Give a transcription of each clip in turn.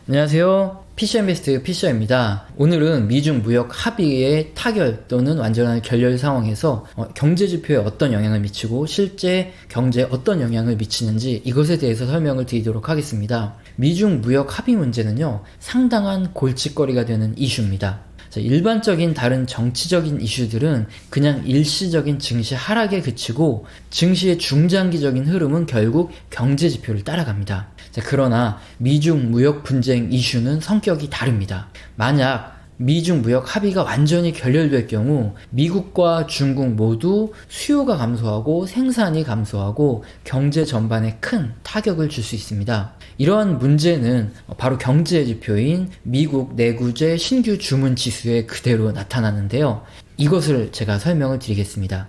안녕하세요. PC인베스트 피셔입니다. 오늘은 미중 무역 합의의 타결 또는 완전한 결렬 상황에서 경제지표에 어떤 영향을 미치고 실제 경제에 어떤 영향을 미치는지 이것에 대해서 설명을 드리도록 하겠습니다. 미중 무역 합의 문제는요, 상당한 골칫거리가 되는 이슈입니다. 일반적인 다른 정치적인 이슈들은 그냥 일시적인 증시 하락에 그치고 증시의 중장기적인 흐름은 결국 경제 지표를 따라갑니다. 그러나 미중 무역 분쟁 이슈는 성격이 다릅니다. 만약 미중 무역 합의가 완전히 결렬될 경우 미국과 중국 모두 수요가 감소하고 생산이 감소하고 경제 전반에 큰 타격을 줄 수 있습니다. 이러한 문제는 바로 경제 지표인 미국 내구재 신규 주문 지수에 그대로 나타나는데요. 이것을 제가 설명을 드리겠습니다.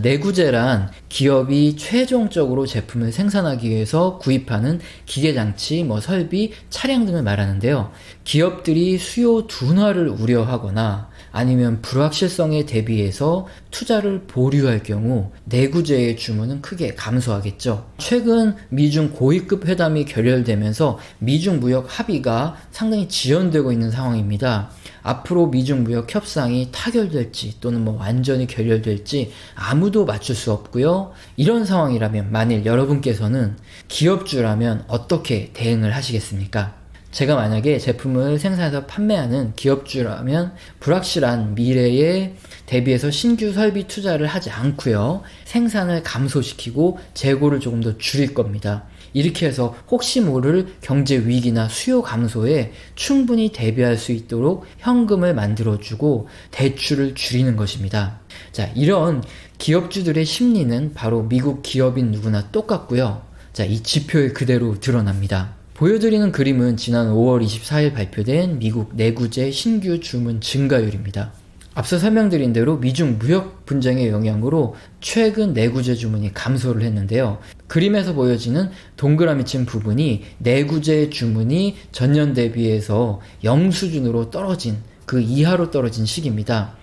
내구재란 기업이 최종적으로 제품을 생산하기 위해서 구입하는 기계장치, 설비, 차량 등을 말하는데요. 기업들이 수요 둔화를 우려하거나 아니면 불확실성에 대비해서 투자를 보류할 경우 내구재의 주문은 크게 감소하겠죠. 최근 미중 고위급 회담이 결렬되면서 미중 무역 합의가 상당히 지연되고 있는 상황입니다. 앞으로 미중 무역 협상이 타결될지 또는 완전히 결렬될지 아무도 맞출 수 없고요. 이런 상황이라면 만일 여러분께서는 기업주라면 어떻게 대응을 하시겠습니까? 제가 만약에 제품을 생산해서 판매하는 기업주라면 불확실한 미래에 대비해서 신규 설비 투자를 하지 않고요. 생산을 감소시키고 재고를 조금 더 줄일 겁니다. 이렇게 해서 혹시 모를 경제 위기나 수요 감소에 충분히 대비할 수 있도록 현금을 만들어주고 대출을 줄이는 것입니다. 이런 기업주들의 심리는 바로 미국 기업인 누구나 똑같고요. 이 지표에 그대로 드러납니다. 보여드리는 그림은 지난 5월 24일 발표된 미국 내구재 신규 주문 증가율입니다. 앞서 설명드린 대로 미중 무역 분쟁의 영향으로 최근 내구재 주문이 감소를 했는데요. 그림에서 보여지는 동그라미 친 부분이 내구재 주문이 전년 대비해서 0 수준으로 떨어진 그 이하로 떨어진 시기입니다.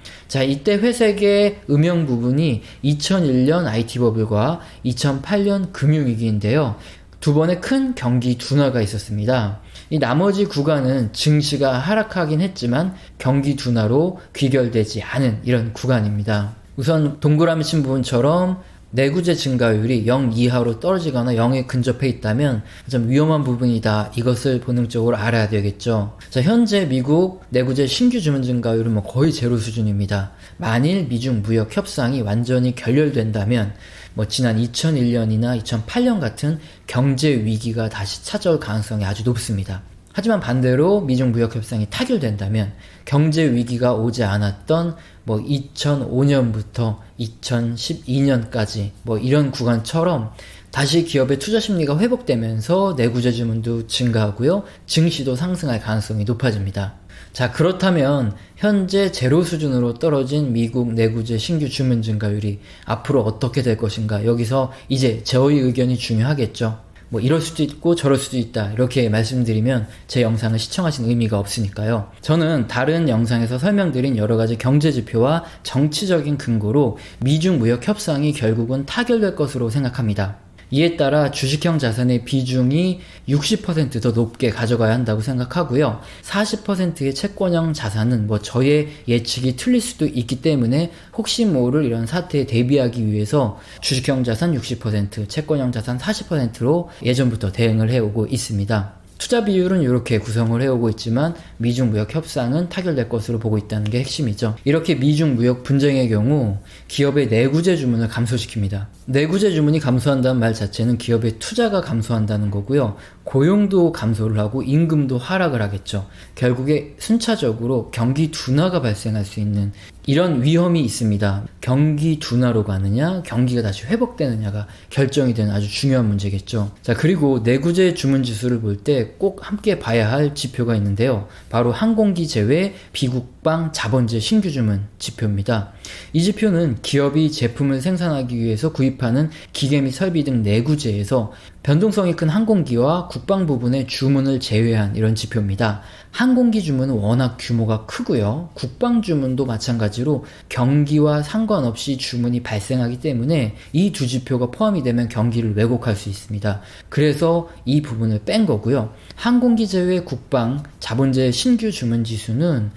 이때 회색의 음영 부분이 2001년 IT 버블과 2008년 금융위기인데요. 두 번의 큰 경기 둔화가 있었습니다. 이 나머지 구간은 증시가 하락하긴 했지만 경기 둔화로 귀결되지 않은 이런 구간입니다. 우선 동그라미 친 부분처럼 내구재 증가율이 0 이하로 떨어지거나 0에 근접해 있다면 좀 위험한 부분이다. 이것을 본능적으로 알아야 되겠죠. 현재 미국 내구재 신규 주문 증가율은 거의 제로 수준입니다. 만일 미중 무역 협상이 완전히 결렬된다면 지난 2001년이나 2008년 같은 경제 위기가 다시 찾아올 가능성이 아주 높습니다. 하지만 반대로 미중 무역 협상이 타결된다면 경제 위기가 오지 않았던 2005년부터 2012년까지 이런 구간처럼 다시 기업의 투자 심리가 회복되면서 내구재 주문도 증가하고요. 증시도 상승할 가능성이 높아집니다. 그렇다면 현재 제로 수준으로 떨어진 미국 내구재 신규 주문 증가율이 앞으로 어떻게 될 것인가? 여기서 이제 저희 의견이 중요하겠죠. 이럴 수도 있고 저럴 수도 있다. 이렇게 말씀드리면 제 영상을 시청하신 의미가 없으니까요. 저는 다른 영상에서 설명드린 여러가지 경제지표와 정치적인 근거로 미중 무역 협상이 결국은 타결될 것으로 생각합니다. 이에 따라 주식형 자산의 비중이 60% 더 높게 가져가야 한다고 생각하고요. 40%의 채권형 자산은 저의 예측이 틀릴 수도 있기 때문에 혹시 모를 이런 사태에 대비하기 위해서 주식형 자산 60%, 채권형 자산 40%로 예전부터 대응을 해오고 있습니다. 투자 비율은 이렇게 구성을 해오고 있지만 미중 무역 협상은 타결될 것으로 보고 있다는 게 핵심이죠. 이렇게 미중 무역 분쟁의 경우 기업의 내구재 주문을 감소시킵니다. 내구재 주문이 감소한다는 말 자체는 기업의 투자가 감소한다는 거고요. 고용도 감소를 하고 임금도 하락을 하겠죠. 결국에 순차적으로 경기 둔화가 발생할 수 있는 이런 위험이 있습니다. 경기 둔화로 가느냐, 경기가 다시 회복되느냐가 결정이 되는 아주 중요한 문제겠죠. 그리고 내구재 주문 지수를 볼 때 꼭 함께 봐야 할 지표가 있는데요. 바로 항공기 제외 비국방 자본재 신규 주문 지표입니다. 이 지표는 기업이 제품을 생산하기 위해서 구입하는 기계 및 설비 등 내구재에서 변동성이 큰 항공기와 국방 부분의 주문을 제외한 이런 지표입니다. 항공기 주문은 워낙 규모가 크고요. 국방 주문도 마찬가지로 경기와 상관없이 주문이 발생하기 때문에 이 두 지표가 포함이 되면 경기를 왜곡할 수 있습니다. 그래서 이 부분을 뺀 거고요. 항공기 제외 국방 자본재 신규 주문 지수는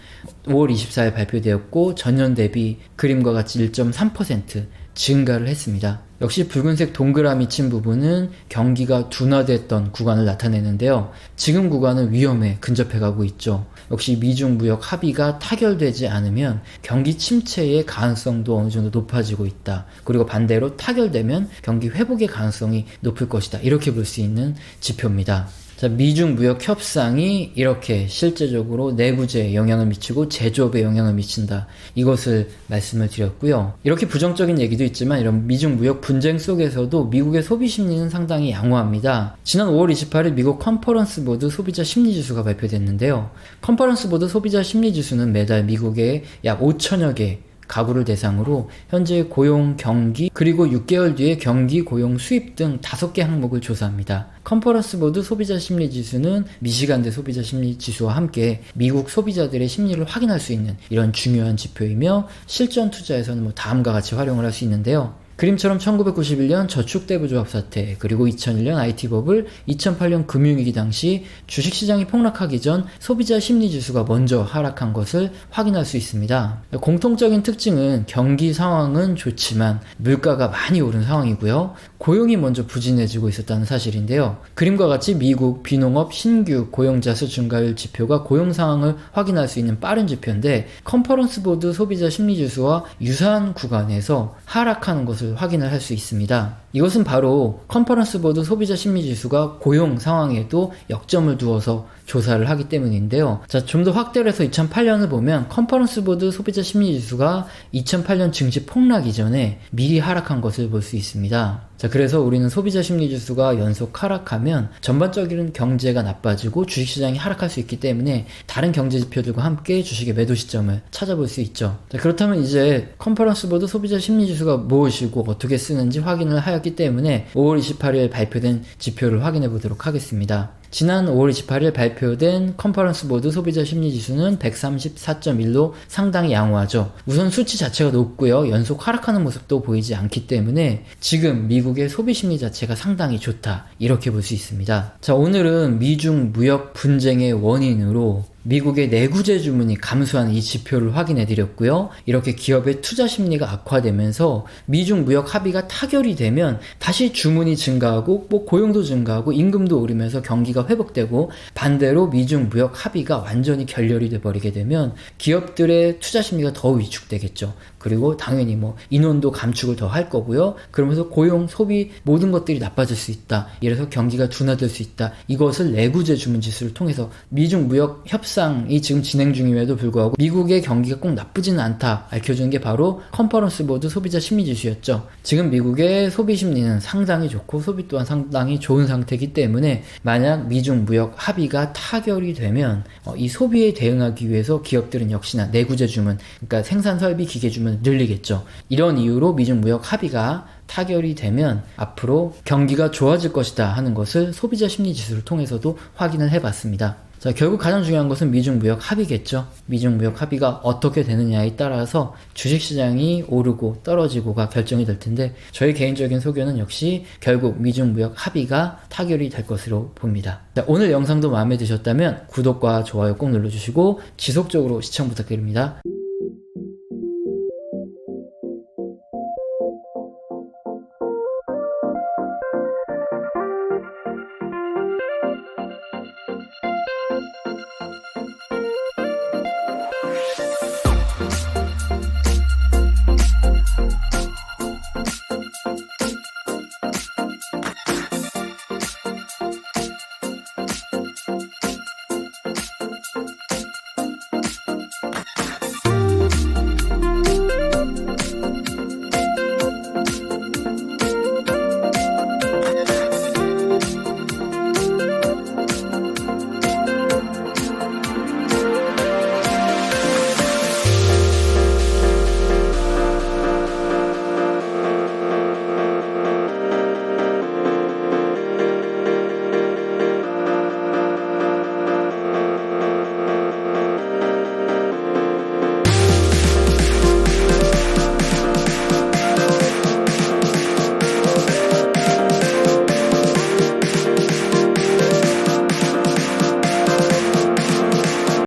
5월 24일 발표되었고 전년 대비 그림과 같이 1.3% 증가를 했습니다. 역시 붉은색 동그라미 친 부분은 경기가 둔화됐던 구간을 나타내는데요. 지금 구간은 위험에 근접해 가고 있죠. 역시 미중 무역 합의가 타결되지 않으면 경기 침체의 가능성도 어느 정도 높아지고 있다. 그리고 반대로 타결되면 경기 회복의 가능성이 높을 것이다. 이렇게 볼 수 있는 지표입니다. 자, 미중 무역 협상이 이렇게 실제적으로 내구재에 영향을 미치고 제조업에 영향을 미친다. 이것을 말씀을 드렸고요. 이렇게 부정적인 얘기도 있지만 이런 미중 무역 분쟁 속에서도 미국의 소비 심리는 상당히 양호합니다. 지난 5월 28일 미국 컨퍼런스 보드 소비자 심리 지수가 발표됐는데요. 컨퍼런스 보드 소비자 심리 지수는 매달 미국의 약 5천여 개 가구를 대상으로 현재 고용, 경기, 그리고 6개월 뒤에 경기, 고용, 수입 등 5개 항목을 조사합니다. 컨퍼런스 보드 소비자 심리 지수는 미시간대 소비자 심리 지수와 함께 미국 소비자들의 심리를 확인할 수 있는 이런 중요한 지표이며 실전 투자에서는 다음과 같이 활용을 할 수 있는데요. 그림처럼 1991년 저축대부조합 사태, 그리고 2001년 IT 버블, 2008년 금융위기 당시 주식시장이 폭락하기 전 소비자 심리지수가 먼저 하락한 것을 확인할 수 있습니다. 공통적인 특징은 경기 상황은 좋지만 물가가 많이 오른 상황이고요. 고용이 먼저 부진해지고 있었다는 사실인데요. 그림과 같이 미국 비농업 신규 고용자 수 증가율 지표가 고용 상황을 확인할 수 있는 빠른 지표인데 컨퍼런스 보드 소비자 심리지수와 유사한 구간에서 하락하는 것을 확인을 할 수 있습니다. 이것은 바로 컨퍼런스 보드 소비자 심리 지수가 고용 상황에도 역점을 두어서 조사를 하기 때문인데요. 자, 좀 더 확대를 해서 2008년을 보면 컨퍼런스 보드 소비자 심리 지수가 2008년 증시 폭락 이전에 미리 하락한 것을 볼 수 있습니다. 자, 그래서 우리는 소비자 심리 지수가 연속 하락하면 전반적인 경제가 나빠지고 주식시장이 하락할 수 있기 때문에 다른 경제 지표들과 함께 주식의 매도 시점을 찾아볼 수 있죠. 자, 그렇다면 이제 컨퍼런스 보드 소비자 심리 지수가 무엇이고 어떻게 쓰는지 확인을 하였기 때문에 5월 28일 발표된 지표를 확인해 보도록 하겠습니다. 지난 5월 28일 발표된 컨퍼런스 보드 소비자 심리 지수는 134.1로 상당히 양호하죠. 우선 수치 자체가 높고요. 연속 하락하는 모습도 보이지 않기 때문에 지금 미국의 소비 심리 자체가 상당히 좋다. 이렇게 볼 수 있습니다. 자, 오늘은 미중 무역 분쟁의 원인으로 미국의 내구재 주문이 감소한 이 지표를 확인해 드렸고요. 이렇게 기업의 투자 심리가 악화되면서 미중 무역 합의가 타결이 되면 다시 주문이 증가하고 고용도 증가하고 임금도 오르면서 경기가 회복되고 반대로 미중 무역 합의가 완전히 결렬이 돼 버리게 되면 기업들의 투자 심리가 더 위축되겠죠. 그리고 당연히 인원도 감축을 더 할 거고요. 그러면서 고용, 소비 모든 것들이 나빠질 수 있다. 이래서 경기가 둔화될 수 있다. 이것을 내구재 주문 지수를 통해서 미중 무역 협상이 지금 진행 중임에도 불구하고 미국의 경기가 꼭 나쁘지는 않다 알려주는 게 바로 컨퍼런스 보드 소비자 심리 지수였죠. 지금 미국의 소비 심리는 상당히 좋고 소비 또한 상당히 좋은 상태이기 때문에 만약 미중 무역 합의가 타결이 되면 이 소비에 대응하기 위해서 기업들은 역시나 내구재 주문, 그러니까 생산 설비 기계 주문을 늘리겠죠. 이런 이유로 미중 무역 합의가 타결이 되면 앞으로 경기가 좋아질 것이다 하는 것을 소비자 심리 지수를 통해서도 확인을 해봤습니다. 자, 결국 가장 중요한 것은 미중 무역 합의겠죠. 미중 무역 합의가 어떻게 되느냐에 따라서 주식시장이 오르고 떨어지고가 결정이 될 텐데 저희 개인적인 소견은 역시 결국 미중 무역 합의가 타결이 될 것으로 봅니다. 자, 오늘 영상도 마음에 드셨다면 구독과 좋아요 꼭 눌러주시고 지속적으로 시청 부탁드립니다.